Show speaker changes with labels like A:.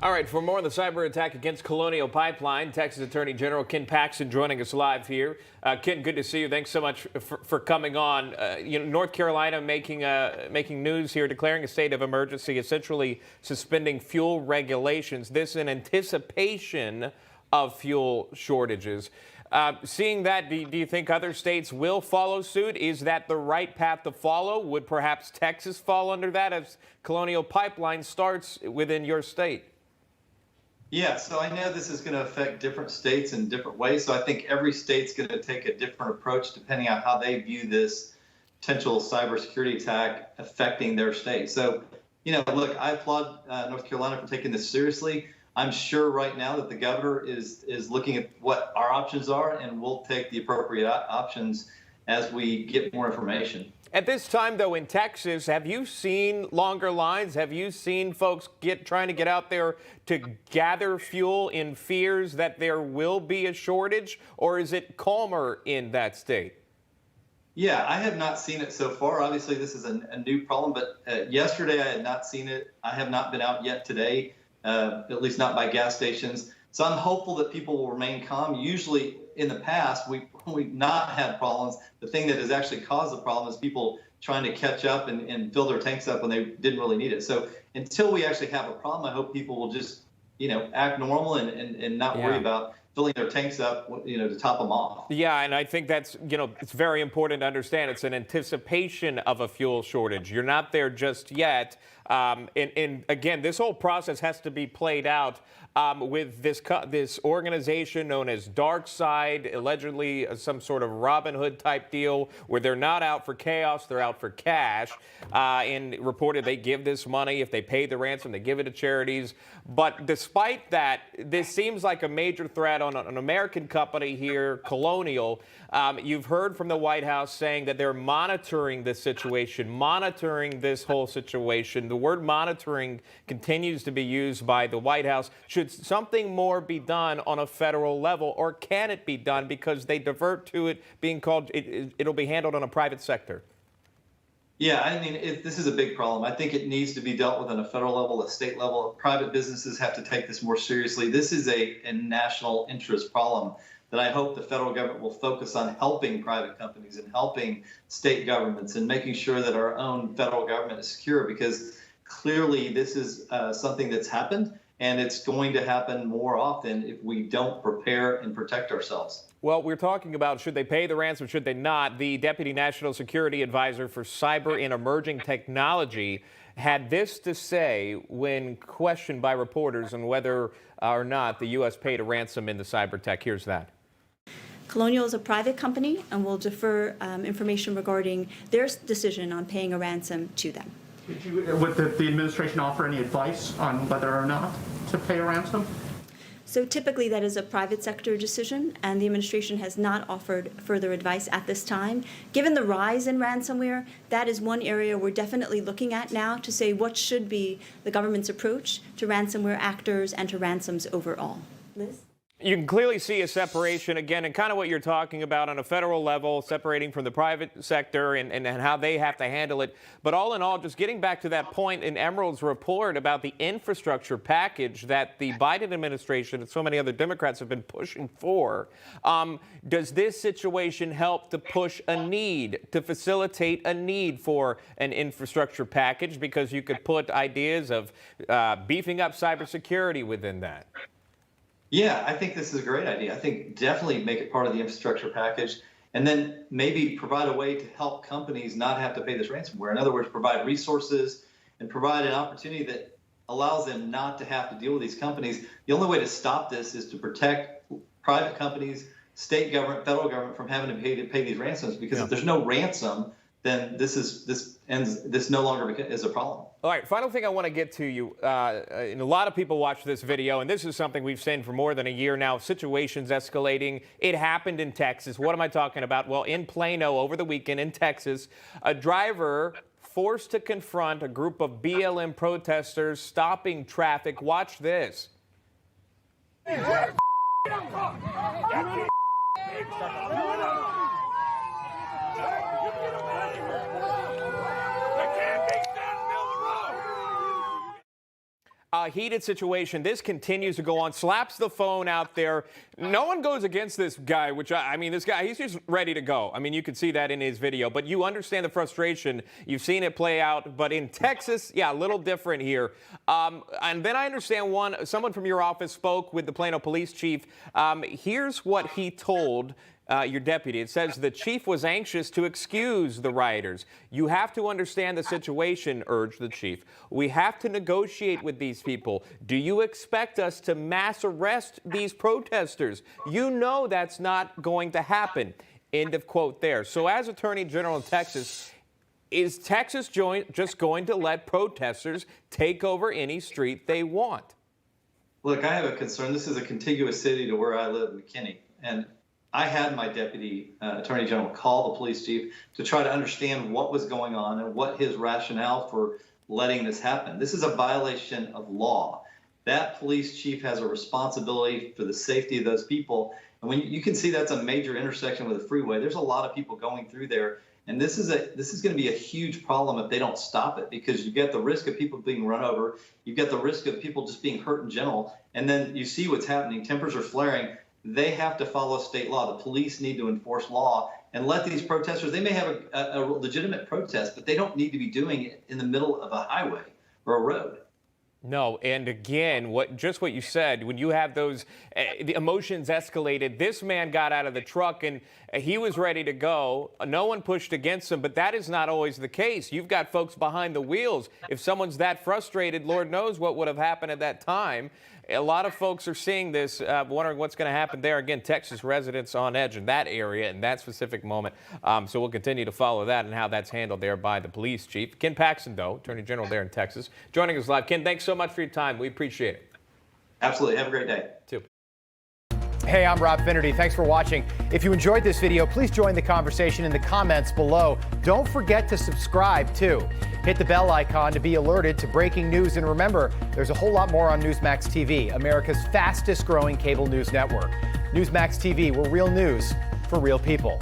A: All right, for more on the cyber attack against Colonial Pipeline, Texas Attorney General Ken Paxton joining us live here. Ken, good to see you. Thanks so much for coming on. North Carolina making news here, declaring a state of emergency, essentially suspending fuel regulations. This in anticipation of fuel shortages. Seeing that, do you think other states will follow suit? Is that the right path to follow? Would perhaps Texas fall under that as Colonial Pipeline starts within your state?
B: Yeah, so I know this is going to affect different states in different ways. So I think every state's going to take a different approach depending on how they view this potential cybersecurity attack affecting their state. So, look, I applaud North Carolina for taking this seriously. I'm sure right now that the governor is looking at what our options are, and we'll take the appropriate options as we get more information.
A: At this time, though, in Texas, have you seen longer lines? Have you seen folks trying to get out there to gather fuel in fears that there will be a shortage? Or is it calmer in that state?
B: Yeah, I have not seen it so far. Obviously, this is a new problem, but yesterday I had not seen it. I have not been out yet today, at least not by gas stations. So I'm hopeful that people will remain calm. Usually in the past, we've not had problems. The thing that has actually caused the problem is people trying to catch up and fill their tanks up when they didn't really need it. So until we actually have a problem, I hope people will just, act normal and not worry about filling their tanks up, to top them off.
A: Yeah, and I think that's, it's very important to understand. It's an anticipation of a fuel shortage. You're not there just yet. And again, this whole process has to be played out with this organization known as Dark Side, allegedly some sort of Robin Hood type deal where they're not out for chaos, they're out for cash. And reported they give this money. If they pay the ransom, they give it to charities. But despite that, this seems like a major threat on an American company here, Colonial. You've heard from the White House saying that they're monitoring this situation, monitoring this whole situation. The word monitoring continues to be used by the White House. Should something more be done on a federal level, or can it be done because they divert to it being called, it'll be handled on a private sector?
B: Yeah, I mean, this is a big problem. I think it needs to be dealt with on a federal level, a state level. Private businesses have to take this more seriously. This is a national interest problem that I hope the federal government will focus on helping private companies and helping state governments and making sure that our own federal government is secure, because clearly this is something that's happened, and it's going to happen more often if we don't prepare and protect ourselves.
A: Well, we're talking about should they pay the ransom, should they not. The Deputy National Security Advisor for Cyber and Emerging Technology had this to say when questioned by reporters on whether or not the U.S. paid a ransom in the cyber attack. Here's that.
C: Colonial is a private company and will defer information regarding their decision on paying a ransom to them.
D: Would the administration offer any advice on whether or not to pay a ransom?
C: So typically that is a private sector decision, and the administration has not offered further advice at this time. Given the rise in ransomware, that is one area we're definitely looking at now to say what should be the government's approach to ransomware actors and to ransoms overall. Liz?
A: You can clearly see a separation, again, and kind of what you're talking about on a federal level, separating from the private sector and how they have to handle it. But all in all, just getting back to that point in Emerald's report about the infrastructure package that the Biden administration and so many other Democrats have been pushing for, does this situation help to push a need, to facilitate a need for an infrastructure package? Because you could put ideas of beefing up cybersecurity within that.
B: Yeah, I think this is a great idea. I think definitely make it part of the infrastructure package, and then maybe provide a way to help companies not have to pay this ransomware. In other words, provide resources and provide an opportunity that allows them not to have to deal with these companies. The only way to stop this is to protect private companies, state government, federal government from having to pay these ransoms, because if there's no ransom, then this no longer is a problem.
A: All right, final thing I want to get to you, and a lot of people watch this video, and this is something we've seen for more than a year now, situations escalating. It happened in Texas. What am I talking about? Well, in Plano over the weekend in Texas, a driver forced to confront a group of BLM protesters stopping traffic. Watch this. heated situation. This continues to go on. Slaps the phone out there. No one goes against this guy, which I mean, this guy, he's just ready to go. I mean, you can see that in his video, but you understand the frustration. You've seen it play out, but in Texas, yeah, a little different here. And then I understand someone from your office spoke with the Plano police chief. Here's what he told your deputy. It says the chief was anxious to excuse the rioters. You have to understand the situation, urged the chief. We have to negotiate with these people. Do you expect us to mass arrest these protesters? You know that's not going to happen. End of quote there. So as Attorney General of Texas, is Texas just going to let protesters take over any street they want?
B: Look, I have a concern. This is a contiguous city to where I live, McKinney, and I had my deputy attorney general call the police chief to try to understand what was going on and what his rationale for letting this happen. This is a violation of law. That police chief has a responsibility for the safety of those people. And when you can see that's a major intersection with a freeway, there's a lot of people going through there. And this is going to be a huge problem if they don't stop it, because you get the risk of people being run over. You've got the risk of people just being hurt in general. And then you see what's happening. Tempers are flaring. They have to follow state law. The police need to enforce law and let these protesters, they may have a legitimate protest, but they don't need to be doing it in the middle of a highway or a road.
A: No, and again, just what you said, when you have those the emotions escalated, this man got out of the truck and he was ready to go. No one pushed against him, but that is not always the case. You've got folks behind the wheels. If someone's that frustrated, Lord knows what would have happened at that time. A lot of folks are seeing this, wondering what's going to happen there. Again, Texas residents on edge in that area in that specific moment. So we'll continue to follow that and how that's handled there by the police chief. Ken Paxton, though, Attorney General there in Texas, joining us live. Ken, thanks so much for your time. We appreciate it.
B: Absolutely. Have a great day.
A: Too.
E: Hey, I'm Rob Finnerty. Thanks for watching. If you enjoyed this video, please join the conversation in the comments below. Don't forget to subscribe, too. Hit the bell icon to be alerted to breaking news. And remember, there's a whole lot more on Newsmax TV, America's fastest growing cable news network. Newsmax TV, where real news for real people.